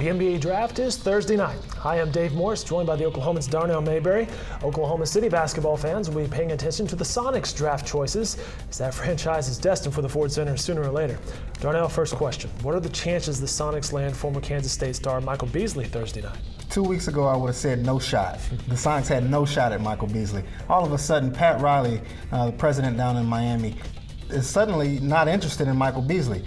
The NBA draft is Thursday night. Hi, I'm Dave Morris, joined by the Oklahoman's Darnell Mayberry. Oklahoma City basketball fans will be paying attention to the Sonics draft choices, as that franchise is destined for the Ford Center sooner or later. Darnell, first question. What are the chances the Sonics land former Kansas State star Michael Beasley Thursday night? 2 weeks ago, I would have said no shot. The Sonics had no shot at Michael Beasley. All of a sudden, Pat Riley, the president down in Miami, is suddenly not interested in Michael Beasley.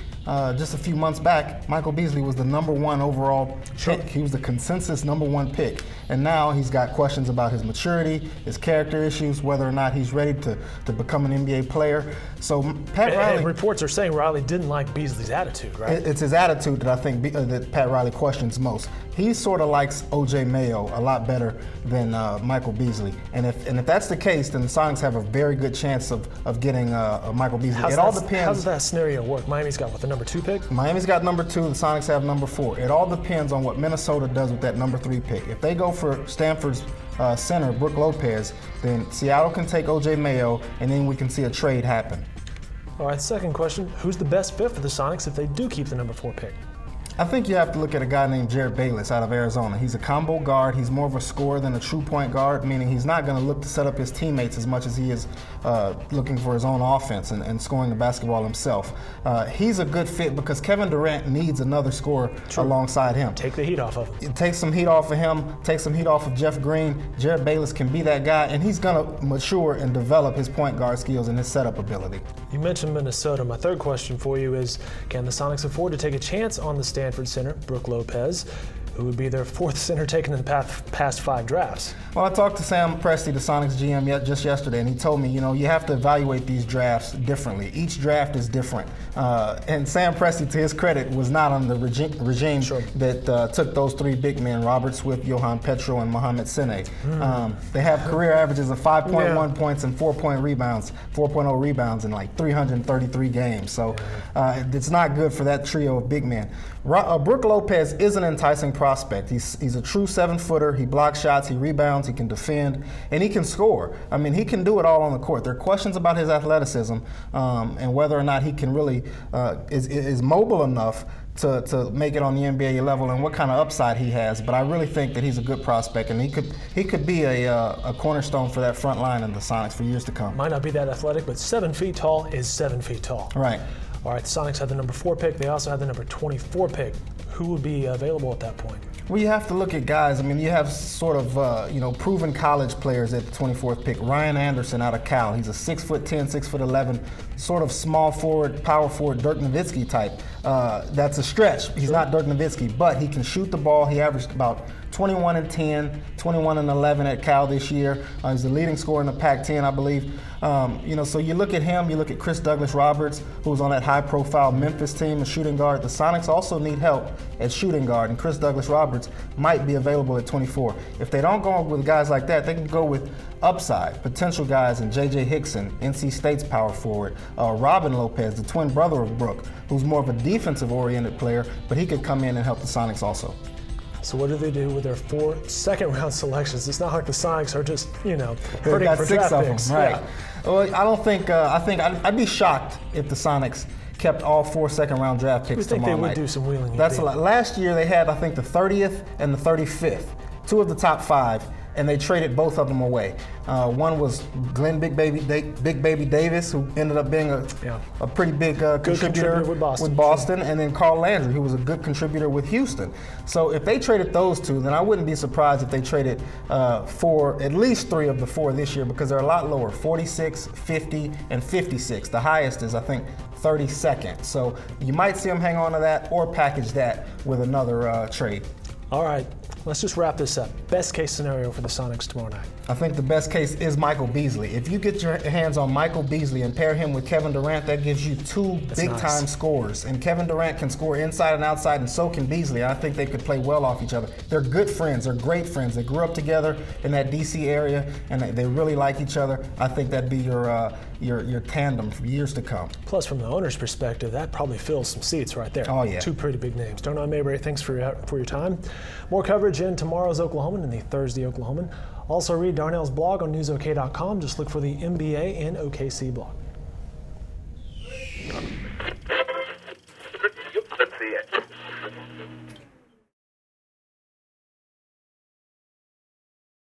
Just a few months back, Michael Beasley was the #1 overall pick. He was the consensus #1 pick. And now he's got questions about his maturity, his character issues, whether or not he's ready to become an NBA player. So Pat Riley... And reports are saying Riley didn't like Beasley's attitude, right? It's his attitude that I think that Pat Riley questions most. He sort of likes O.J. Mayo a lot better than Michael Beasley. And if that's the case, then the Sonics have a very good chance of getting Michael Beasley. It all depends. How does that scenario work? Miami's got what, the #2 pick? Miami's got #2, the Sonics have #4. It all depends on what Minnesota does with that #3 pick. If they go for Stanford's center, Brook Lopez, then Seattle can take O.J. Mayo, and then we can see a trade happen. All right, second question. Who's the best fit for the Sonics if they do keep the #4 pick? I think you have to look at a guy named Bayless out of Arizona. He's a combo guard. He's more of a scorer than a true point guard, meaning he's not going to look to set up his teammates as much as he is looking for his own offense and scoring the basketball himself. He's a good fit because Kevin Durant needs another scorer alongside him. Take the heat off of him. Take some heat off of him. Take some heat off of Jeff Green. Bayless can be that guy, and he's going to mature and develop his point guard skills and his setup ability. You mentioned Minnesota. My third question for you is, can the Sonics afford to take a chance on the Stanford center, Brook Lopez, who would be their 4th center taken in the past 5 drafts? Well, I talked to Sam Presti, the Sonics GM, just yesterday, and he told me, you have to evaluate these drafts differently. Each draft is different. And Sam Presti, to his credit, was not on the regime that took those 3 big men, Robert Swift, Johan Petro, and Mohamed Sene. They have career averages of 5.1 points and 4.0 rebounds in like 333 games. So it's not good for that trio of big men. Brook Lopez is an enticing prospect. He's a true 7-footer. He blocks shots, he rebounds, he can defend, and he can score. I mean, he can do it all on the court. There are questions about his athleticism and whether or not he can really is mobile enough to make it on the NBA level and what kind of upside he has. But I really think that he's a good prospect, and he could be a cornerstone for that front line in the Sonics for years to come. Might not be that athletic, but 7 feet tall is 7 feet tall. Right. All right, the Sonics had the #4 pick. They also had the #24 pick. Who would be available at that point? Well, you have to look at guys. I mean, you have sort of, proven college players at the 24th pick. Ryan Anderson out of Cal. He's a 6'10", 6'11", sort of small forward, power forward, Dirk Nowitzki type. That's a stretch. He's not Dirk Nowitzki, but he can shoot the ball. He averaged about 21 and 10, 21 and 11 at Cal this year. He's the leading scorer in the Pac-10, I believe. So you look at him, you look at Chris Douglas-Roberts, who's on that high-profile Memphis team, a shooting guard. The Sonics also need help at shooting guard, and Chris Douglas-Roberts might be available at 24. If they don't go with guys like that, they can go with upside, potential guys in J.J. Hickson, NC State's power forward, Robin Lopez, the twin brother of Brook, who's more of a defensive-oriented player, but he could come in and help the Sonics also. So what do they do with their 4 second-round selections? It's not like the Sonics are just, hurting for 6 draft of picks. them, right? Yeah. Well, I don't think. I'd be shocked if the Sonics kept all 4 second-round draft picks tomorrow night. I think they would do some wheeling. That's a lot. Last year they had, I think, the 30th and the 35th, 2 of the top 5. And they traded both of them away. One was Glenn Big Baby Davis, who ended up being a pretty big contributor with Boston, and then Carl Landry, who was a good contributor with Houston. So if they traded those 2, then I wouldn't be surprised if they traded for at least 3 of the 4 this year, because they're a lot lower, 46, 50, and 56. The highest is, I think, 32nd. So you might see them hang on to that or package that with another trade. All right. Let's just wrap this up. Best case scenario for the Sonics tomorrow night. I think the best case is Michael Beasley. If you get your hands on Michael Beasley and pair him with Kevin Durant, that gives you 2 big-time scorers. And Kevin Durant can score inside and outside, and so can Beasley. I think they could play well off each other. They're good friends. They're great friends. They grew up together in that D.C. area, and they really like each other. I think that'd be your tandem for years to come. Plus, from the owner's perspective, that probably fills some seats right there. Oh, yeah. 2 pretty big names. Darnell Mayberry, thanks for your time. More coverage in tomorrow's Oklahoman and the Thursday Oklahoman. Also read Darnell's blog on newsok.com. Just look for the NBA and OKC blog.